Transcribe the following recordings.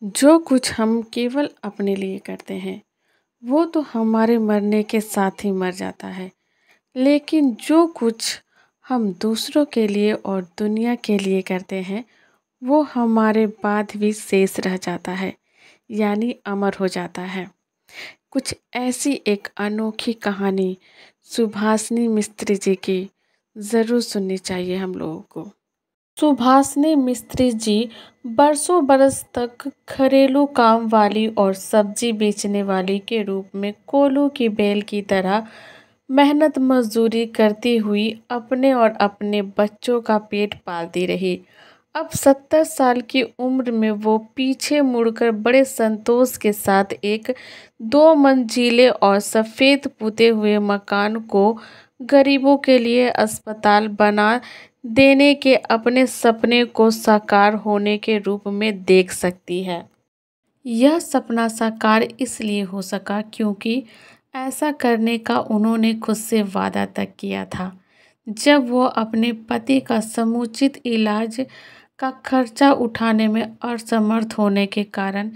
जो कुछ हम केवल अपने लिए करते हैं वो तो हमारे मरने के साथ ही मर जाता है। लेकिन जो कुछ हम दूसरों के लिए और दुनिया के लिए करते हैं वो हमारे बाद भी शेष रह जाता है, यानी अमर हो जाता है। कुछ ऐसी एक अनोखी कहानी सुभाषिनी मिस्त्री जी की ज़रूर सुननी चाहिए हम लोगों को। सुभाषिनी मिस्त्री जी बरसों बरस तक घरेलू काम वाली और सब्जी बेचने वाली के रूप में कोल्हू की बैल की तरह मेहनत मजदूरी करती हुई अपने और अपने बच्चों का पेट पालती रही। अब 70 साल की उम्र में वो पीछे मुड़कर बड़े संतोष के साथ एक 2 मंजिले और सफ़ेद पुते हुए मकान को गरीबों के लिए अस्पताल बना देने के अपने सपने को साकार होने के रूप में देख सकती है। यह सपना साकार इसलिए हो सका क्योंकि ऐसा करने का उन्होंने खुद से वादा तक किया था। जब वो अपने पति का समुचित इलाज का खर्चा उठाने में असमर्थ होने के कारण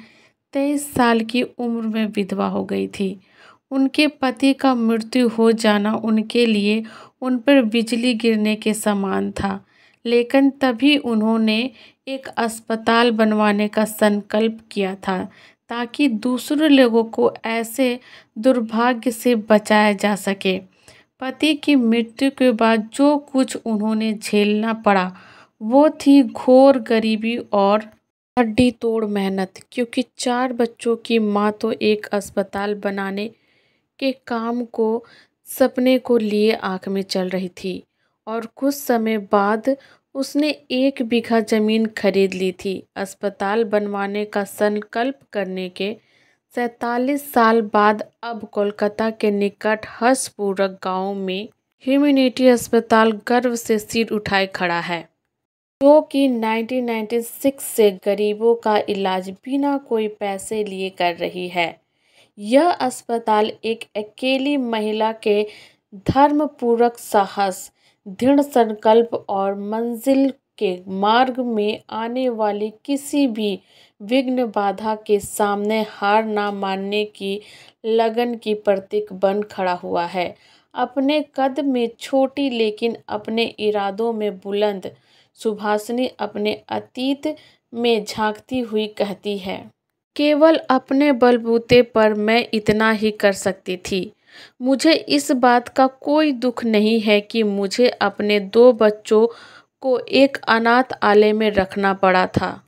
23 साल की उम्र में विधवा हो गई थी। उनके पति का मृत्यु हो जाना उनके लिए उन पर बिजली गिरने के समान था, लेकिन तभी उन्होंने एक अस्पताल बनवाने का संकल्प किया था ताकि दूसरे लोगों को ऐसे दुर्भाग्य से बचाया जा सके। पति की मृत्यु के बाद जो कुछ उन्होंने झेलना पड़ा वो थी घोर गरीबी और हड्डी तोड़ मेहनत, क्योंकि 4 बच्चों की माँ तो एक अस्पताल बनाने के काम को सपने को लिए आंख में चल रही थी और कुछ समय बाद उसने 1 बीघा जमीन खरीद ली थी। अस्पताल बनवाने का संकल्प करने के 47 साल बाद अब कोलकाता के निकट हर्षपुरक गांव में ह्यूमैनिटी अस्पताल गर्व से सिर उठाए खड़ा है, जो कि 1996 से गरीबों का इलाज बिना कोई पैसे लिए कर रही है। यह अस्पताल एक अकेली महिला के धर्मपूर्वक साहस, दृढ़ संकल्प और मंजिल के मार्ग में आने वाली किसी भी विघ्न बाधा के सामने हार ना मानने की लगन की प्रतीक बन खड़ा हुआ है। अपने कद में छोटी लेकिन अपने इरादों में बुलंद सुभाषिनी अपने अतीत में झांकती हुई कहती है, केवल अपने बलबूते पर मैं इतना ही कर सकती थी। मुझे इस बात का कोई दुख नहीं है कि मुझे अपने 2 बच्चों को एक अनाथ आलय में रखना पड़ा था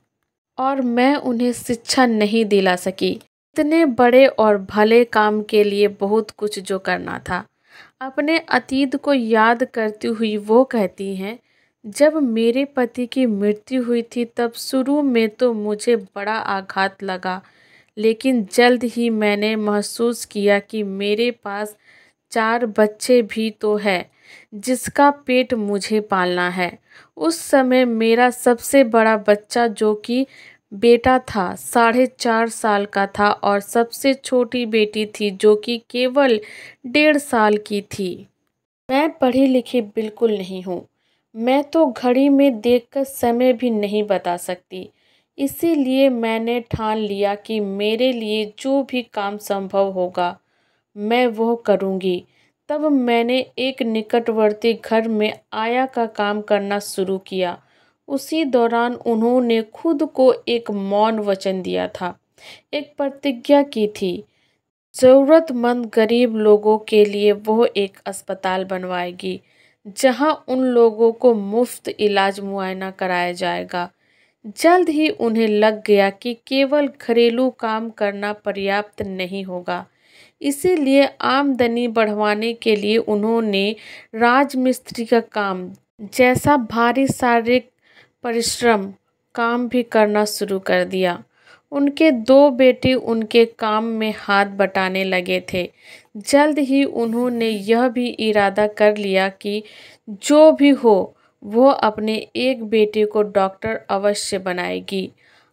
और मैं उन्हें शिक्षा नहीं दिला सकी। इतने बड़े और भले काम के लिए बहुत कुछ जो करना था। अपने अतीत को याद करती हुई वो कहती हैं, जब मेरे पति की मृत्यु हुई थी तब शुरू में तो मुझे बड़ा आघात लगा, लेकिन जल्द ही मैंने महसूस किया कि मेरे पास 4 बच्चे भी तो हैं जिसका पेट मुझे पालना है। उस समय मेरा सबसे बड़ा बच्चा जो कि बेटा था 4.5 साल का था और सबसे छोटी बेटी थी जो कि केवल 1.5 साल की थी। मैं पढ़ी लिखी बिल्कुल नहीं हूँ। मैं तो घड़ी में देखकर समय भी नहीं बता सकती। इसीलिए मैंने ठान लिया कि मेरे लिए जो भी काम संभव होगा मैं वो करूँगी। तब मैंने एक निकटवर्ती घर में आया का काम करना शुरू किया। उसी दौरान उन्होंने खुद को एक मौन वचन दिया था, एक प्रतिज्ञा की थी। ज़रूरतमंद गरीब लोगों के लिए वो एक अस्पताल बनवाएगी जहां उन लोगों को मुफ्त इलाज मुआयना कराया जाएगा। जल्द ही उन्हें लग गया कि केवल घरेलू काम करना पर्याप्त नहीं होगा। इसीलिए आमदनी बढ़ाने के लिए उन्होंने राजमिस्त्री का काम जैसा भारी शारीरिक परिश्रम काम भी करना शुरू कर दिया। उनके 2 बेटे उनके काम में हाथ बटाने लगे थे। जल्द ही उन्होंने यह भी इरादा कर लिया कि जो भी हो वो अपने एक बेटे को डॉक्टर अवश्य बनाएगी।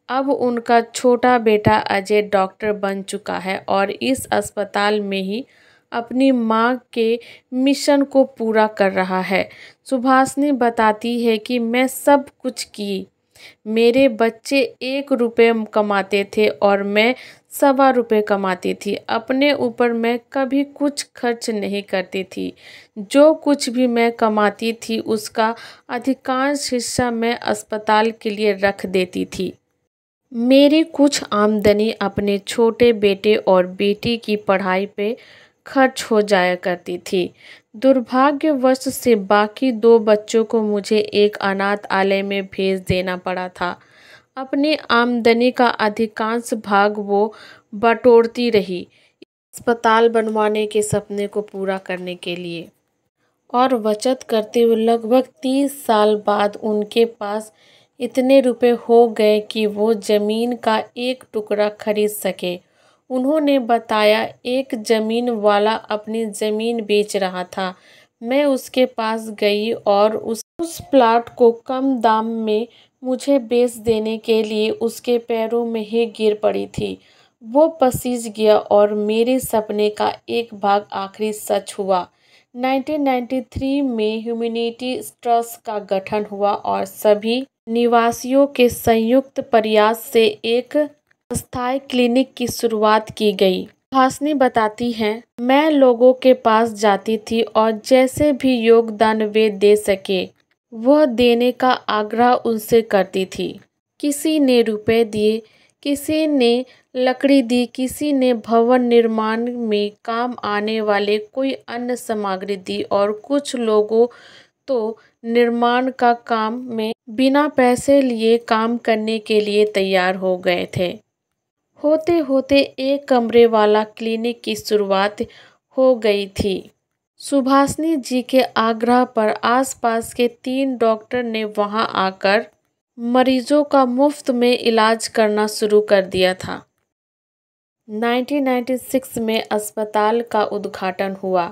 अब उनका छोटा बेटा अजय डॉक्टर बन चुका है और इस अस्पताल में ही अपनी माँ के मिशन को पूरा कर रहा है। सुभाषिनी बताती है कि मैं सब कुछ की, मेरे बच्चे 1 रुपये कमाते थे और मैं 1.25 रुपये कमाती थी। अपने ऊपर मैं कभी कुछ खर्च नहीं करती थी। जो कुछ भी मैं कमाती थी उसका अधिकांश हिस्सा मैं अस्पताल के लिए रख देती थी। मेरी कुछ आमदनी अपने छोटे बेटे और बेटी की पढ़ाई पे खर्च हो जाया करती थी। दुर्भाग्यवश से बाकी 2 बच्चों को मुझे एक अनाथालय में भेज देना पड़ा था। अपनी आमदनी का अधिकांश भाग वो बटोरती रही अस्पताल बनवाने के सपने को पूरा करने के लिए, और बचत करते हुए लगभग 30 साल बाद उनके पास इतने रुपए हो गए कि वो ज़मीन का एक टुकड़ा खरीद सके। उन्होंने बताया, एक ज़मीन वाला अपनी ज़मीन बेच रहा था। मैं उसके पास गई और उस प्लाट को कम दाम में मुझे बेच देने के लिए उसके पैरों में ही गिर पड़ी थी। वो पसीज गया और मेरे सपने का एक भाग आखिरी सच हुआ। 1993 में ह्यूमैनिटी ट्रस्ट का गठन हुआ और सभी निवासियों के संयुक्त प्रयास से एक अस्थायी क्लिनिक की शुरुआत की गई। सुहासिनी बताती हैं, मैं लोगों के पास जाती थी और जैसे भी योगदान वे दे सके वह देने का आग्रह उनसे करती थी। किसी ने रुपए दिए, किसी ने लकड़ी दी, किसी ने भवन निर्माण में काम आने वाले कोई अन्य सामग्री दी और कुछ लोगों तो निर्माण का काम में बिना पैसे लिए काम करने के लिए तैयार हो गए थे। होते होते एक कमरे वाला क्लिनिक की शुरुआत हो गई थी। सुभाषिनी जी के आग्रह पर आसपास के 3 डॉक्टर ने वहां आकर मरीजों का मुफ्त में इलाज करना शुरू कर दिया था। 1996 में अस्पताल का उद्घाटन हुआ,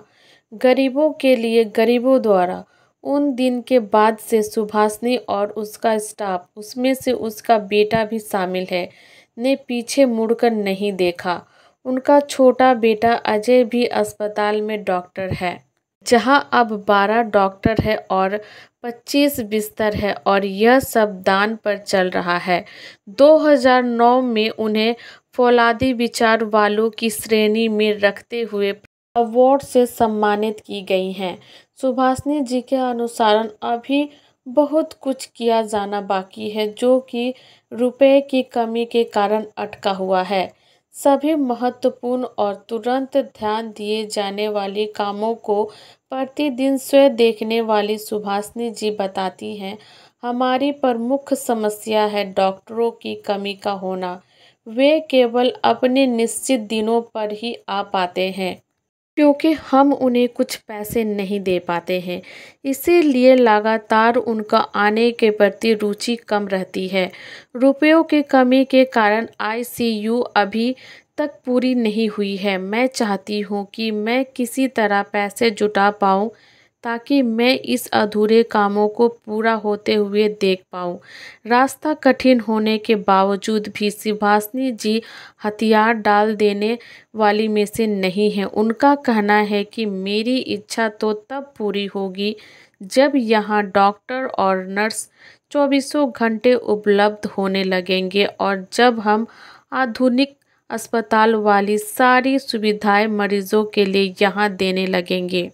गरीबों के लिए गरीबों द्वारा। उन दिन के बाद से सुभाषिनी और उसका स्टाफ, उसमें से उसका बेटा भी शामिल है, ने पीछे मुड़कर नहीं देखा। उनका छोटा बेटा अजय भी अस्पताल में डॉक्टर है, जहां अब 12 डॉक्टर है और 25 बिस्तर है, और यह सब दान पर चल रहा है। 2009 में उन्हें फौलादी विचार वालों की श्रेणी में रखते हुए अवार्ड से सम्मानित की गई हैं। सुभाषिनी जी के अनुसार अभी बहुत कुछ किया जाना बाकी है, जो कि रुपए की कमी के कारण अटका हुआ है। सभी महत्वपूर्ण और तुरंत ध्यान दिए जाने वाले कामों को प्रतिदिन स्वयं देखने वाली सुभाषिनी जी बताती हैं, हमारी प्रमुख समस्या है डॉक्टरों की कमी का होना। वे केवल अपने निश्चित दिनों पर ही आ पाते हैं, क्योंकि हम उन्हें कुछ पैसे नहीं दे पाते हैं। इसीलिए लगातार उनका आने के प्रति रुचि कम रहती है। रुपयों की कमी के कारण आईसीयू अभी तक पूरी नहीं हुई है। मैं चाहती हूँ कि मैं किसी तरह पैसे जुटा पाऊँ ताकि मैं इस अधूरे कामों को पूरा होते हुए देख पाऊँ। रास्ता कठिन होने के बावजूद भी सुभाषिनी जी हथियार डाल देने वाली में से नहीं हैं। उनका कहना है कि मेरी इच्छा तो तब पूरी होगी जब यहाँ डॉक्टर और नर्स 24 घंटे उपलब्ध होने लगेंगे और जब हम आधुनिक अस्पताल वाली सारी सुविधाएं मरीजों के लिए यहाँ देने लगेंगे।